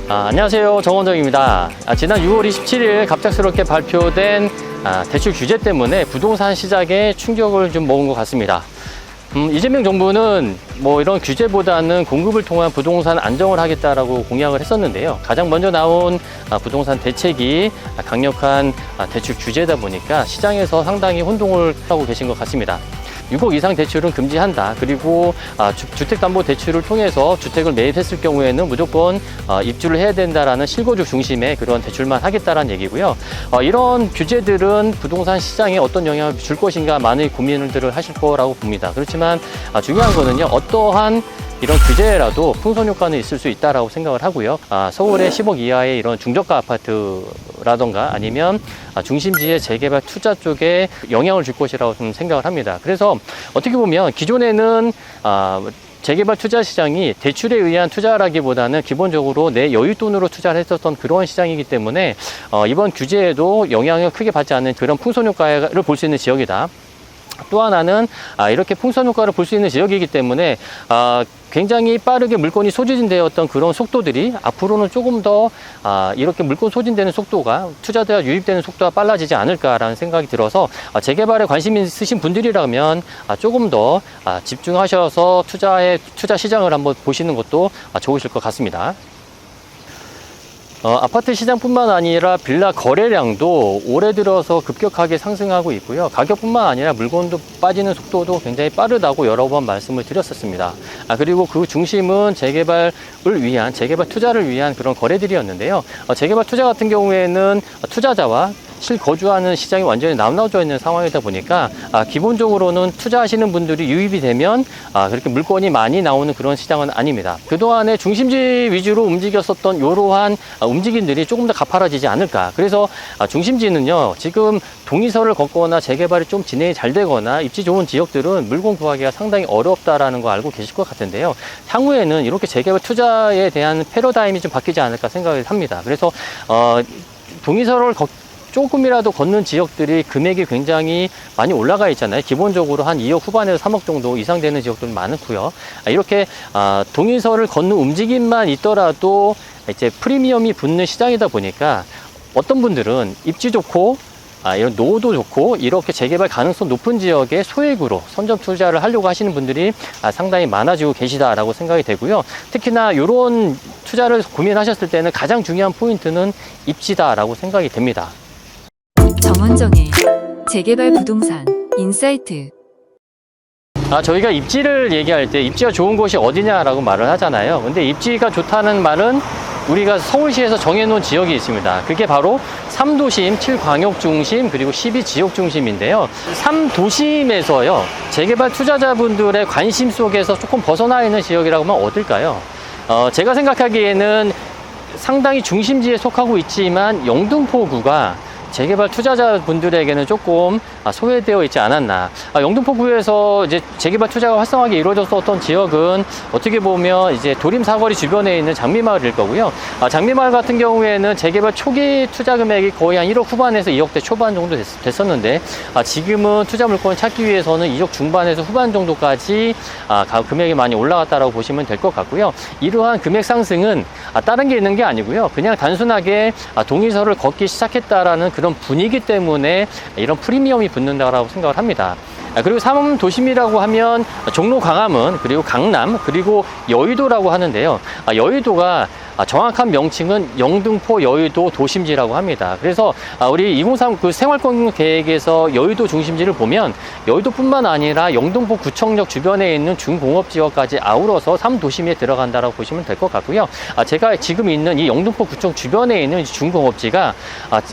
안녕하세요. 정원정입니다. 지난 6월 27일 갑작스럽게 발표된 대출 규제 때문에 부동산 시장에 충격을 좀 먹은 것 같습니다. 이재명 정부는 뭐 이런 규제보다는 공급을 통한 부동산 안정을 하겠다라고 공약을 했었는데요. 가장 먼저 나온 부동산 대책이 강력한 대출 규제다 보니까 시장에서 상당히 혼동을 하고 계신 것 같습니다. 6억 이상 대출은 금지한다. 그리고 주택담보대출을 통해서 주택을 매입했을 경우에는 무조건 입주를 해야 된다라는 실거주 중심의 그런 대출만 하겠다라는 얘기고요. 이런 규제들은 부동산 시장에 어떤 영향을 줄 것인가 많은 고민들을 하실 거라고 봅니다. 그렇지만 중요한 거는요. 어떠한 이런 규제라도 풍선 효과는 있을 수 있다라고 생각을 하고요. 서울의 10억 이하의 이런 중저가 아파트라던가 아니면 중심지의 재개발 투자 쪽에 영향을 줄 것이라고 좀 생각을 합니다. 그래서 어떻게 보면 기존에는 재개발 투자 시장이 대출에 의한 투자라기보다는 기본적으로 내 여윳돈으로 투자를 했었던 그런 시장이기 때문에 이번 규제에도 영향을 크게 받지 않는 그런 풍선 효과를 볼 수 있는 지역이다. 또 하나는 이렇게 풍선 효과를 볼 수 있는 지역이기 때문에 굉장히 빠르게 물건이 소진되었던 그런 속도들이 앞으로는 조금 더 이렇게 물건 소진되는 속도가 투자자가 유입되는 속도가 빨라지지 않을까라는 생각이 들어서 재개발에 관심 있으신 분들이라면 조금 더 집중하셔서 투자 시장을 한번 보시는 것도 좋으실 것 같습니다. 아파트 시장뿐만 아니라 빌라 거래량도 올해 들어서 급격하게 상승하고 있고요. 가격뿐만 아니라 물건도 빠지는 속도도 굉장히 빠르다고 여러 번 말씀을 드렸었습니다. 그리고 그 중심은 재개발 투자를 위한 그런 거래들이었는데요. 재개발 투자 같은 경우에는 투자자와 실거주하는 시장이 완전히 나눠져 있는 상황이다 보니까 기본적으로는 투자하시는 분들이 유입이 되면 그렇게 물건이 많이 나오는 그런 시장은 아닙니다. 그동안에 중심지 위주로 움직였었던 이러한 움직임들이 조금 더 가파라지지 않을까. 그래서 중심지는요, 지금 동의서를 걷거나 재개발이 좀 진행이 잘 되거나 입지 좋은 지역들은 물건 구하기가 상당히 어렵다라는 거 알고 계실 것 같은데요. 향후에는 이렇게 재개발 투자에 대한 패러다임이 좀 바뀌지 않을까 생각을 합니다. 그래서 동의서를 조금이라도 걷는 지역들이 금액이 굉장히 많이 올라가 있잖아요. 기본적으로 한 2억 후반에서 3억 정도 이상 되는 지역들이 많고요. 이렇게 동의서를 걷는 움직임만 있더라도 이제 프리미엄이 붙는 시장이다 보니까 어떤 분들은 입지 좋고 이런 노후도 좋고 이렇게 재개발 가능성 높은 지역에 소액으로 선점 투자를 하려고 하시는 분들이 상당히 많아지고 계시다라고 생각이 되고요. 특히나 이런 투자를 고민하셨을 때는 가장 중요한 포인트는 입지다라고 생각이 됩니다. 정원정의 재개발 부동산 인사이트. 저희가 입지를 얘기할 때 입지가 좋은 곳이 어디냐라고 말을 하잖아요. 근데 입지가 좋다는 말은 우리가 서울시에서 정해놓은 지역이 있습니다. 그게 바로 3도심, 7광역 중심, 그리고 12지역 중심인데요. 3도심에서요, 재개발 투자자분들의 관심 속에서 조금 벗어나 있는 지역이라고 하면 어딜까요? 제가 생각하기에는 상당히 중심지에 속하고 있지만 영등포구가 재개발 투자자분들에게는 조금 소외되어 있지 않았나. 영등포구에서 이제 재개발 투자가 활성하게 이루어졌었던 지역은 어떻게 보면 이제 도림 사거리 주변에 있는 장미마을일 거고요. 장미마을 같은 경우에는 재개발 초기 투자 금액이 거의 한 1억 후반에서 2억대 초반 정도 됐었는데 지금은 투자 물건을 찾기 위해서는 2억 중반에서 후반 정도까지 금액이 많이 올라갔다라고 보시면 될 것 같고요. 이러한 금액 상승은 다른 게 있는 게 아니고요. 그냥 단순하게 동의서를 걷기 시작했다라는 그런 분위기 때문에 이런 프리미엄이 붙는다라고 생각을 합니다. 그리고 3도심이라고 하면 종로, 광화문, 그리고 강남, 그리고 여의도라고 하는데요. 여의도가 정확한 명칭은 영등포 여의도 도심지라고 합니다. 그래서 우리 2030 그 생활권 계획에서 여의도 중심지를 보면 여의도뿐만 아니라 영등포 구청역 주변에 있는 중공업 지역까지 아우러서 3도심에 들어간다라고 보시면 될 것 같고요. 제가 지금 있는 이 영등포 구청 주변에 있는 중공업지가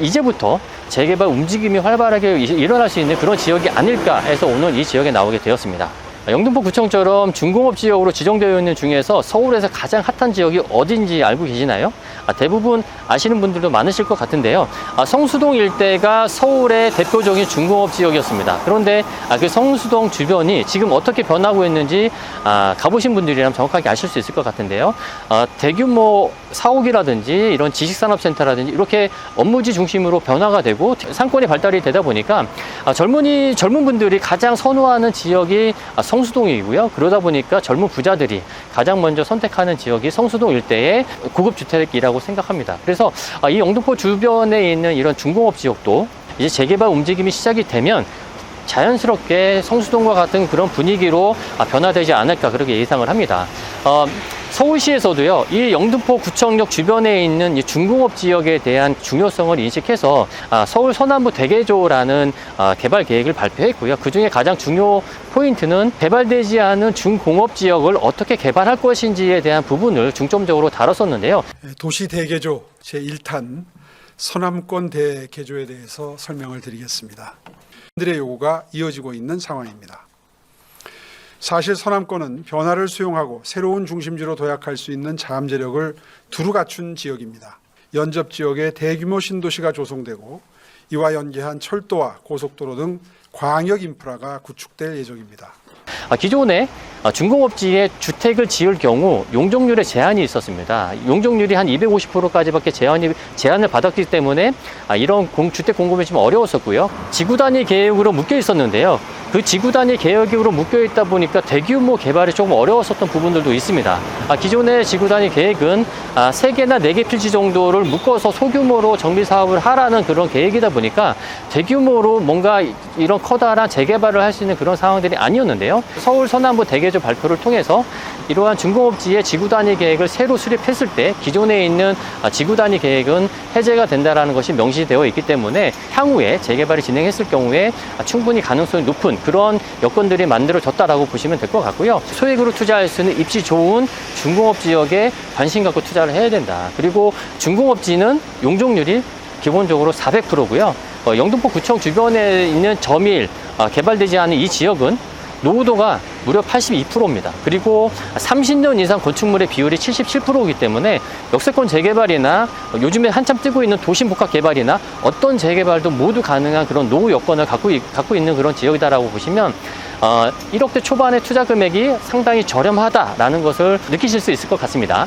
이제부터 재개발 움직임이 활발하게 일어날 수 있는 그런 지역이 아닐까 해서 오늘 이 지역에 나오게 되었습니다. 영등포구청처럼 중공업 지역으로 지정되어 있는 중에서 서울에서 가장 핫한 지역이 어딘지 알고 계시나요? 대부분 아시는 분들도 많으실 것 같은데요. 성수동 일대가 서울의 대표적인 중공업 지역이었습니다. 그런데 그 성수동 주변이 지금 어떻게 변하고 있는지 가보신 분들이라면 정확하게 아실 수 있을 것 같은데요. 대규모 사옥이라든지 이런 지식산업센터라든지 이렇게 업무지 중심으로 변화가 되고 상권이 발달이 되다 보니까 젊은 분들이 가장 선호하는 지역이 성수동이고요. 그러다 보니까 젊은 부자들이 가장 먼저 선택하는 지역이 성수동 일대의 고급 주택이라고 생각합니다. 그래서 이 영등포 주변에 있는 이런 중공업 지역도 이제 재개발 움직임이 시작이 되면 자연스럽게 성수동과 같은 그런 분위기로 변화되지 않을까 그렇게 예상을 합니다. 서울시에서도요, 이 영등포 구청역 주변에 있는 이 중공업 지역에 대한 중요성을 인식해서 서울 서남부 대개조라는 개발 계획을 발표했고요. 그 중에 가장 중요 포인트는 개발되지 않은 중공업 지역을 어떻게 개발할 것인지에 대한 부분을 중점적으로 다뤘었는데요. 도시 대개조 제1탄 서남권 대개조에 대해서 설명을 드리겠습니다. 들의 요구가 이어지고 있는 상황입니다. 사실 서남권은 변화를 수용하고 새로운 중심지로 도약할 수 있는 잠재력을 두루 갖춘 지역입니다. 연접 지역에 대규모 신도시가 조성되고 이와 연계한 철도와 고속도로 등 광역 인프라가 구축될 예정입니다. 기존에 중공업지에 주택을 지을 경우 용적률에 제한이 있었습니다. 용적률이 한 250%까지밖에 제한을 받았기 때문에 이런 주택 공급이 좀 어려웠었고요. 지구 단위 계획으로 묶여 있었는데요. 그 지구 단위 계획으로 묶여 있다 보니까 대규모 개발이 조금 어려웠었던 부분들도 있습니다. 기존의 지구 단위 계획은 3개나 4개 필지 정도를 묶어서 소규모로 정비 사업을 하라는 그런 계획이다 보니까 대규모로 뭔가 이런 커다란 재개발을 할 수 있는 그런 상황들이 아니었는데요. 서울 서남부 대개조 발표를 통해서 이러한 중공업지의 지구 단위 계획을 새로 수립했을 때 기존에 있는 지구 단위 계획은 해제가 된다는 것이 명시되어 있기 때문에 향후에 재개발이 진행했을 경우에 충분히 가능성이 높은 그런 여건들이 만들어졌다라고 보시면 될 것 같고요. 소액으로 투자할 수 있는 입지 좋은 중공업 지역에 관심 갖고 투자를 해야 된다. 그리고 중공업지는 용적률이 기본적으로 400%고요. 영등포 구청 주변에 있는 점일 개발되지 않은 이 지역은 노후도가 무려 82%입니다. 그리고 30년 이상 건축물의 비율이 77%이기 때문에 역세권 재개발이나 요즘에 한참 뜨고 있는 도심 복합 개발이나 어떤 재개발도 모두 가능한 그런 노후 여건을 갖고 있는 그런 지역이다라고 보시면 1억대 초반의 투자 금액이 상당히 저렴하다라는 것을 느끼실 수 있을 것 같습니다.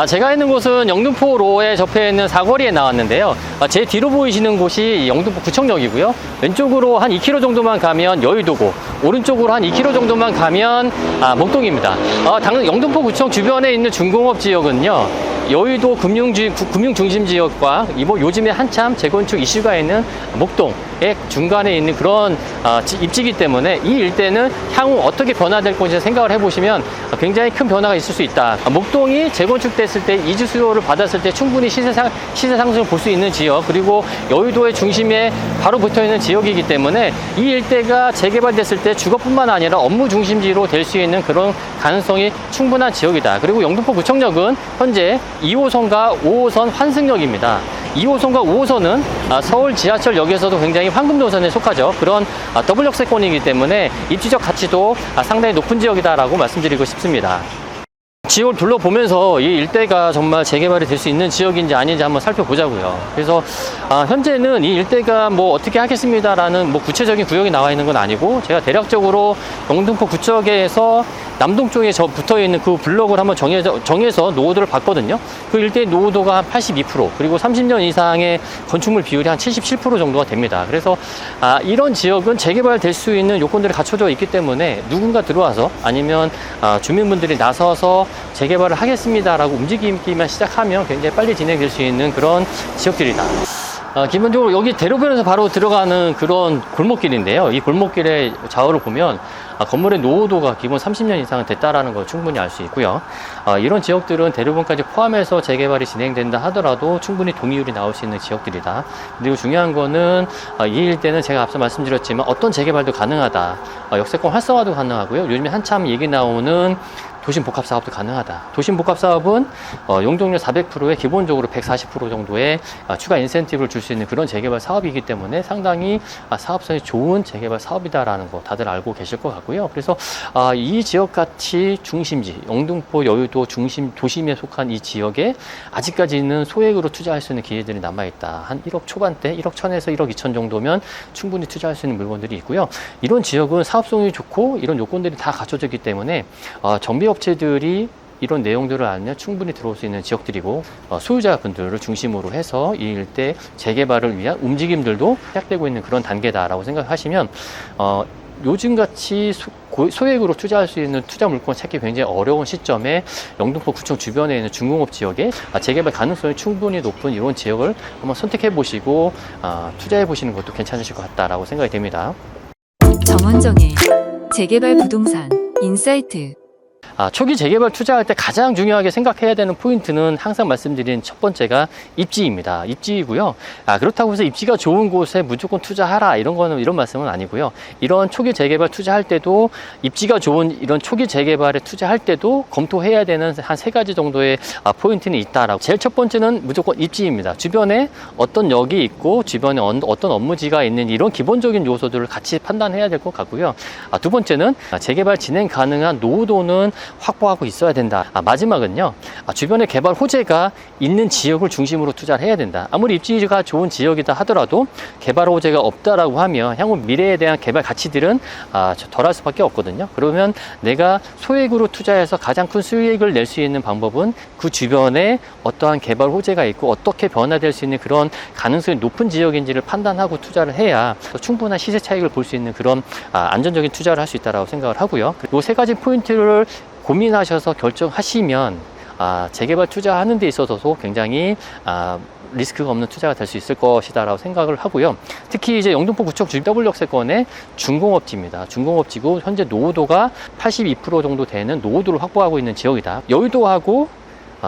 제가 있는 곳은 영등포로에 접해 있는 사거리에 나왔는데요. 제 뒤로 보이시는 곳이 영등포 구청역이고요. 왼쪽으로 한 2km 정도만 가면 여의도고, 오른쪽으로 한 2km 정도만 가면 목동입니다. 영등포 구청 주변에 있는 중공업 지역은요, 여의도 금융중심 지역과 요즘에 한참 재건축 이슈가 있는 목동의 중간에 있는 그런 입지이기 때문에 이 일대는 향후 어떻게 변화될 것인지 생각을 해보시면 굉장히 큰 변화가 있을 수 있다. 목동이 재건축됐을 때 이주 수요를 받았을 때 충분히 시세 상승을 볼 수 있는 지역, 그리고 여의도의 중심에 바로 붙어있는 지역이기 때문에 이 일대가 재개발됐을 때 주거뿐만 아니라 업무 중심지로 될 수 있는 그런 가능성이 충분한 지역이다. 그리고 영등포 구청역은 현재 2호선과 5호선 환승역입니다. 2호선과 5호선은 서울 지하철역에서도 굉장히 황금 노선에 속하죠. 그런 더블 역세권이기 때문에 입지적 가치도 상당히 높은 지역이다라고 말씀드리고 싶습니다. 지역을 둘러보면서 이 일대가 정말 재개발이 될 수 있는 지역인지 아닌지 한번 살펴보자고요. 그래서 현재는 이 일대가 어떻게 하겠습니다라는 구체적인 구역이 나와 있는 건 아니고, 제가 대략적으로 영등포 구청에서 남동쪽에 붙어 있는 그 블록을 한번 정해서 노후도를 봤거든요. 그 일대의 노후도가 한 82%, 그리고 30년 이상의 건축물 비율이 한 77% 정도가 됩니다. 그래서 이런 지역은 재개발될 수 있는 요건들이 갖춰져 있기 때문에 누군가 들어와서 아니면 주민분들이 나서서 재개발을 하겠습니다라고 움직이기만 시작하면 굉장히 빨리 진행될 수 있는 그런 지역들이다. 기본적으로 여기 대로변에서 바로 들어가는 그런 골목길인데요. 이 골목길의 좌우를 보면 건물의 노후도가 기본 30년 이상은 됐다라는 걸 충분히 알 수 있고요. 이런 지역들은 대로변까지 포함해서 재개발이 진행된다 하더라도 충분히 동의율이 나올 수 있는 지역들이다. 그리고 중요한 거는 이 일대는 제가 앞서 말씀드렸지만 어떤 재개발도 가능하다. 역세권 활성화도 가능하고요. 요즘에 한참 얘기 나오는 도심복합사업도 가능하다. 도심복합사업은 용적률 400%에 기본적으로 140% 정도의 추가 인센티브를 줄 수 있는 그런 재개발 사업이기 때문에 상당히 사업성이 좋은 재개발 사업이다라는 거 다들 알고 계실 것 같고요. 그래서 이 지역같이 중심지, 영등포, 여의도 중심 도심에 속한 이 지역에 아직까지는 소액으로 투자할 수 있는 기회들이 남아있다. 한 1억 초반대, 1억 1천에서 1억 2천 정도면 충분히 투자할 수 있는 물건들이 있고요. 이런 지역은 사업성이 좋고 이런 요건들이 다 갖춰져 있기 때문에 정비업체들이 이런 내용들을 알면 충분히 들어올 수 있는 지역들이고, 소유자분들을 중심으로 해서 이 일대 재개발을 위한 움직임들도 시작되고 있는 그런 단계다라고 생각하시면 요즘같이 소액으로 투자할 수 있는 투자 물건을 찾기 굉장히 어려운 시점에 영등포 구청 주변에 있는 중공업 지역에 재개발 가능성이 충분히 높은 이런 지역을 한번 선택해 보시고 투자해 보시는 것도 괜찮으실 것 같다라고 생각이 됩니다. 정원정의 재개발 부동산 인사이트. 초기 재개발 투자할 때 가장 중요하게 생각해야 되는 포인트는 항상 말씀드린 첫 번째가 입지입니다. 입지이고요. 그렇다고 해서 입지가 좋은 곳에 무조건 투자하라 이런 말씀은 아니고요. 이런 초기 재개발 투자할 때도 입지가 좋은 이런 초기 재개발에 투자할 때도 검토해야 되는 한 3가지 정도의 포인트는 있다라고. 제일 첫 번째는 무조건 입지입니다. 주변에 어떤 역이 있고 주변에 어떤 업무지가 있는 이런 기본적인 요소들을 같이 판단해야 될 것 같고요. 두 번째는 재개발 진행 가능한 노후도는 확보하고 있어야 된다. 마지막은요, 주변에 개발 호재가 있는 지역을 중심으로 투자를 해야 된다. 아무리 입지가 좋은 지역이다 하더라도 개발 호재가 없다라고 하면 향후 미래에 대한 개발 가치들은 덜할 수밖에 없거든요. 그러면 내가 소액으로 투자해서 가장 큰 수익을 낼 수 있는 방법은 그 주변에 어떠한 개발 호재가 있고 어떻게 변화될 수 있는 그런 가능성이 높은 지역인지를 판단하고 투자를 해야 충분한 시세 차익을 볼 수 있는 그런 안전적인 투자를 할 수 있다고 생각을 하고요. 이 3가지 포인트를 고민하셔서 결정하시면 재개발 투자하는 데 있어서도 굉장히 리스크가 없는 투자가 될 수 있을 것이다라고 생각을 하고요. 특히 이제 영등포 구청 W역세권의 중공업지입니다. 중공업지고 현재 노후도가 82% 정도 되는 노후도를 확보하고 있는 지역이다. 여의도하고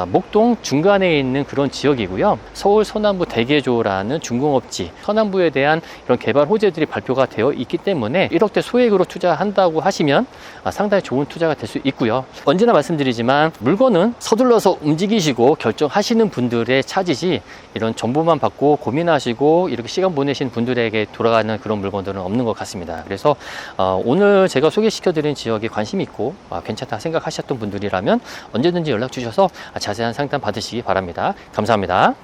목동 중간에 있는 그런 지역이고요. 서울 서남부 대개조라는 중공업지, 서남부에 대한 이런 개발 호재들이 발표가 되어 있기 때문에 1억대 소액으로 투자한다고 하시면 상당히 좋은 투자가 될 수 있고요. 언제나 말씀드리지만 물건은 서둘러서 움직이시고 결정하시는 분들의 차지지 이런 정보만 받고 고민하시고 이렇게 시간 보내신 분들에게 돌아가는 그런 물건들은 없는 것 같습니다. 그래서 오늘 제가 소개시켜드린 지역에 관심 있고 괜찮다 생각하셨던 분들이라면 언제든지 연락 주셔서 자세한 상담 받으시기 바랍니다. 감사합니다.